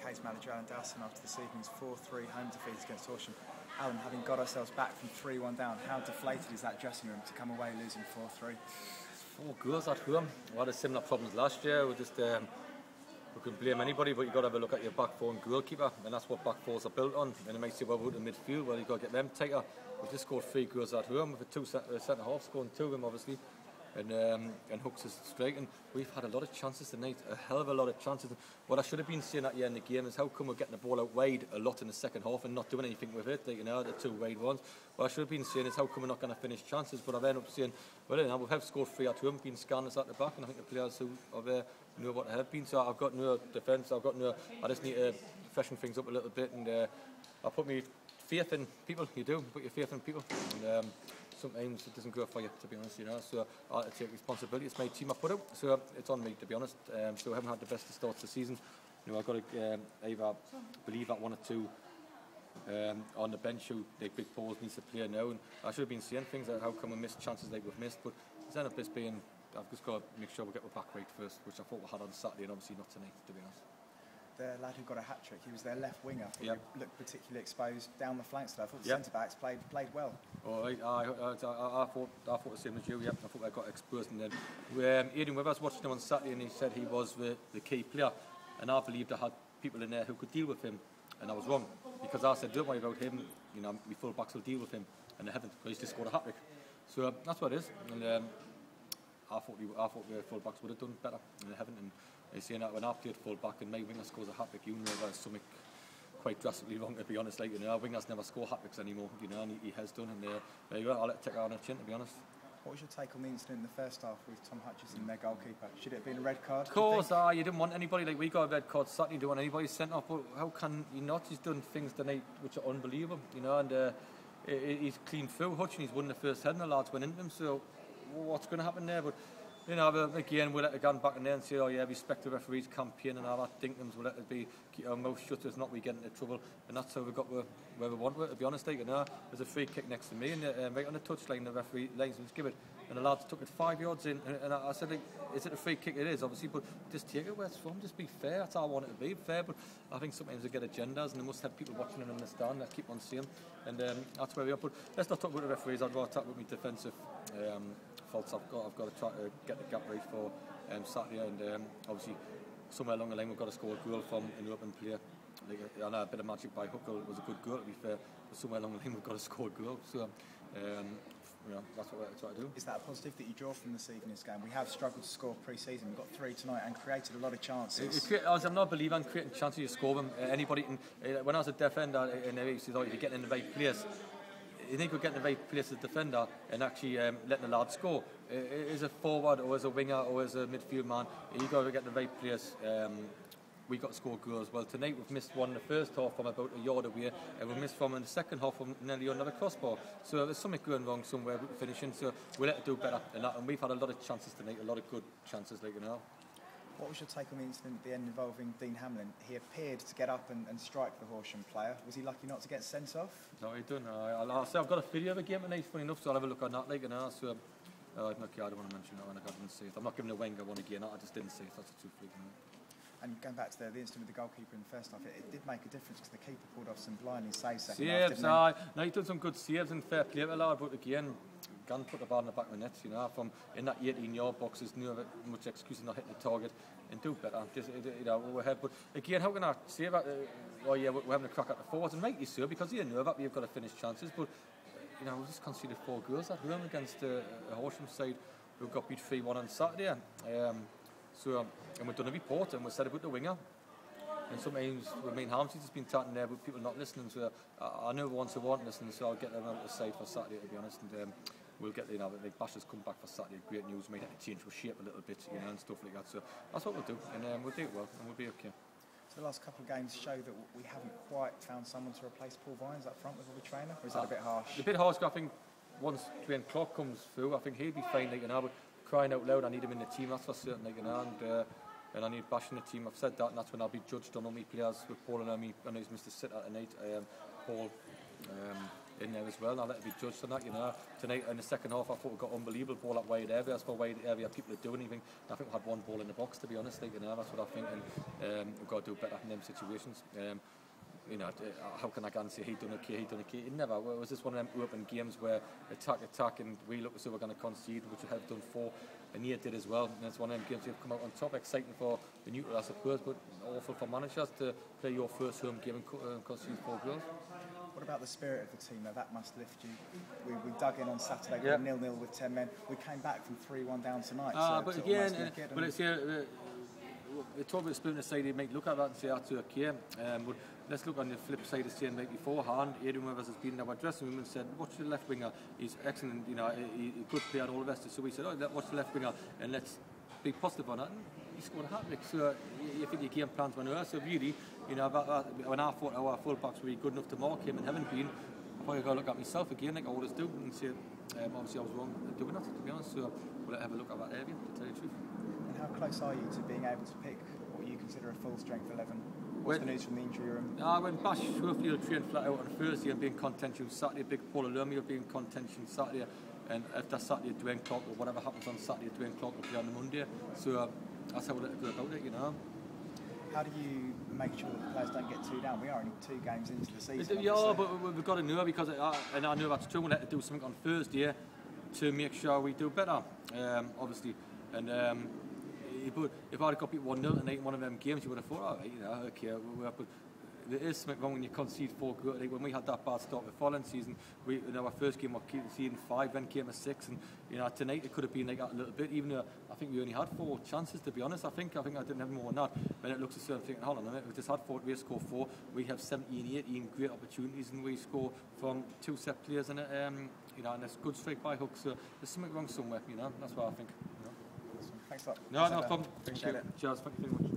Case manager Alan Dowson after this evening's 4-3 home defeat against Horsham. Alan, having got ourselves back from 3-1 down, how deflated is that dressing room to come away losing 4-3? 4 goals at home. We had similar problems last year. We couldn't blame anybody, but you've got to have a look at your back four and goalkeeper, and that's what back fours are built on. And it makes you well out in midfield, well, you've got to get them tighter. We just scored 3 goals at home with 2 centre-halves, scoring 2 of them obviously. And Hooks is striking. We've had a lot of chances tonight, a hell of a lot of chances. What I should have been saying at the end of the game is how come we're getting the ball out wide a lot in the second half and not doing anything with it, like, you know, the 2 wide ones. What I should have been saying is how come we're not going to finish chances, but I've ended up saying, well, you know, we have scored 3 at home, been scanners at the back, and I think the players who are there know what they have been. So I've got no defence, I just need to freshen things up a little bit, and I put my faith in people. You do, put your faith in people. And, sometimes it doesn't go for you, to be honest, you know. So I have to take responsibility. It's my team I put out, so it's on me, to be honest. So I haven't had the best of starts this season. You know, I've got to either believe that 1 or 2 on the bench who like big balls needs to play now. And I should have been saying things like how come we missed chances like we've missed, but it's ended up this being I've just got to make sure we get our back right first, which I thought we had on Saturday, and obviously not tonight, to be honest. The lad who got a hat-trick, he was their left winger. He looked particularly exposed down the flanks today. I thought the centre-backs played well. Oh, I thought the same as you, I thought I got exposed. And then Aidan Withers watched him on Saturday, and he said he was the key player, and I believed I had people in there who could deal with him, and I was wrong, because I said, don't worry about him, you know, my full-backs will deal with him, and they haven't, because he's just scored a hat-trick. So that's what it is. And I thought the full-backs would have done better, and they haven't. And you're saying that when I played full-back and my winger scores a hat-trick, you know there's something quite drastically wrong, to be honest. Like, you know, our wingers never score hat-tricks anymore, you know, and he has done. And there you go, I'll let it take it on a chin, to be honest. What was your take on the incident in the first half with Tom Hutchison, their goalkeeper? Should it have been a red card? Of course, you didn't want anybody, like we got a red card Saturday, you don't want anybody sent off, but how can you not? He's done things tonight which are unbelievable, you know, and he's clean through Hutchison, he's won the first head and the lads went into him, so what's going to happen there? But you know, again, we'll let it go back in there and say, oh yeah, respect the referee's campaign and all that dinkum, we'll let it be, keep our mouth shut, as not we get into trouble, and that's how we got where we want it, to be honest. Like, you know, there's a free kick next to me, and right on the touchline, the referee lines was give it, and the lads took it 5 yards in, and I said, like, is it a free kick? It is, obviously, but just take it where it's from, just be fair, that's all I want it to be, fair. But I think sometimes they get agendas, and they must have people watching and understand, that keep on seeing, and that's where we are. But let's not talk about the referees, I'd rather talk about my defensive faults I've got to try to get the gap right for Saturday, and obviously somewhere along the line we've got to score a goal from an open player. Like, I know a bit of magic by Huckle was a good goal, to be fair, but somewhere along the line we've got to score a goal. So you know, that's what I do. Is that a positive that you draw from this evening's game? We have struggled to score pre-season. We've got 3 tonight and created a lot of chances. I'm not a believer in creating chances. You score them. Anybody can. When I was a defender in the race, you're getting in the right place. You think we're getting the right place as a defender and actually letting the lads score. As a forward or as a winger or as a midfield man, you've got to get in the right place. We've got to score goals. Well, tonight we've missed one in the first half from about a yard away, and we've missed from in the second half from nearly another crossbar. So there's something going wrong somewhere with finishing, so we'll have to do better than that. And we've had a lot of chances tonight, a lot of good chances, like, you know. What was your take on the incident at the end involving Dean Hamlin? He appeared to get up and strike the Horsham player. Was he lucky not to get sent off? No, he didn't. I've got a video of the game tonight, funny enough, so I'll have a look on that, like, you know. So, okay, I don't want to mention that one, I didn't see it. I'm not giving a Wenger one again, I just didn't see it, that's the truth, like, you know. And going back to the incident with the goalkeeper in the first half, it did make a difference because the keeper pulled off some blinding saves second half, didn't he? No, he done some good saves and fair play to the lad, but again, can't put the ball in the back of the net, you know, from in that 18-yard box, there's no much excuse of not hitting the target, and do better, just, you know, we're ahead. But again, how can I say that, oh yeah, we're having a crack at the forwards, and rightly so, because you know that we've got to finish chances, but, you know, we just conceded 4 goals at home against a Horsham side who got beat 3-1 on Saturday, and we've done a report, and we said about the winger, and sometimes with me and Harmsy's has been chatting there with people not listening, so I know ones who aren't listening, so I'll get them out of the side for Saturday, to be honest, and we'll get, you know, like Bashers come back for Saturday, great news, might have to change our shape a little bit, you know, and stuff like that, so that's what we'll do, and we'll do it well, and we'll be okay. So the last couple of games show that we haven't quite found someone to replace Paul Vines up front with Robbie Traynor, or is that a bit harsh? A bit harsh, I think once Dwayne Clark comes through, I think he'll be fine, like, you know, but crying out loud, I need him in the team, that's for certain, like, you know, and I need Bash in the team. I've said that, and that's when I'll be judged on all my players with Paul and me. I know he's Mr. Sitter tonight. Paul, in there as well, and I'll let it be judged on that, you know. Tonight in the second half I thought we got unbelievable ball at wide area. As for wide area people are doing anything, I think we had one ball in the box, to be honest, like, you know, that's what I think, and we've got to do better in them situations. You know, how can I guarantee he done okay? It never. It was just one of them open games where attack, and we look as though we're going to concede, which we have done 4, and he did as well. And it's one of them games you've come out on top. Exciting for the neutral, I suppose, but awful for managers to play your first home game and concede 4 goals. What about the spirit of the team, though? That must lift you. We dug in on Saturday, 0-0 with 10 men. We came back from 3-1 down tonight. But again, but it's we talk about splitting the side, you might look at that and say that's okay. But let's look on the flip side of saying like beforehand, Adrian Webers has been in our dressing room and said, watch the left winger, he's excellent, you know, he's a good player and all the rest. So we said, watch the left winger and let's be positive on it. And he scored a hat-trick. So you think your game plans went well. So really, you know, when I thought our full-backs were good enough to mark him and haven't been, I probably got to look at myself again, like I always do, and say, obviously I was wrong doing that, to be honest. So we'll have a look at that area, to tell you the truth. And how close are you to being able to pick what you consider a full-strength 11? What's the news from the injury room? When Bash Schofield trained flat out on Thursday and being contention Saturday, big Paul Alumi will be in contention Saturday, and if that's Saturday, Dwayne Clark or whatever happens on Saturday, Dwayne Clark will play on the Monday. So that's how we'll go about it, you know. How do you make sure that the players don't get too down? We are only 2 games into the season. Yeah, but we've got to know, because and I know that's true. We'll have to do something on Thursday to make sure we do better, obviously. And but if I'd got beat 1-0 tonight in one of them games, you would have thought, all right, you know, okay, but there is something wrong when you concede 4 goals. Like when we had that bad start the following season, in our first game we were conceding 5, then came a 6, and you know, tonight it could have been like that a little bit. Even though I think we only had 4 chances, to be honest. I think I didn't have more than that. But it looks as though I'm thinking, hold on a minute, we just had 4, we scored 4. We have 17, 18 great opportunities, and we score from 2 set players, and you know, and it's good strike by hook. So there's something wrong somewhere, you know. That's what I think. You know? Thanks a lot. No problem. Appreciate it. Cheers. Thank you very much.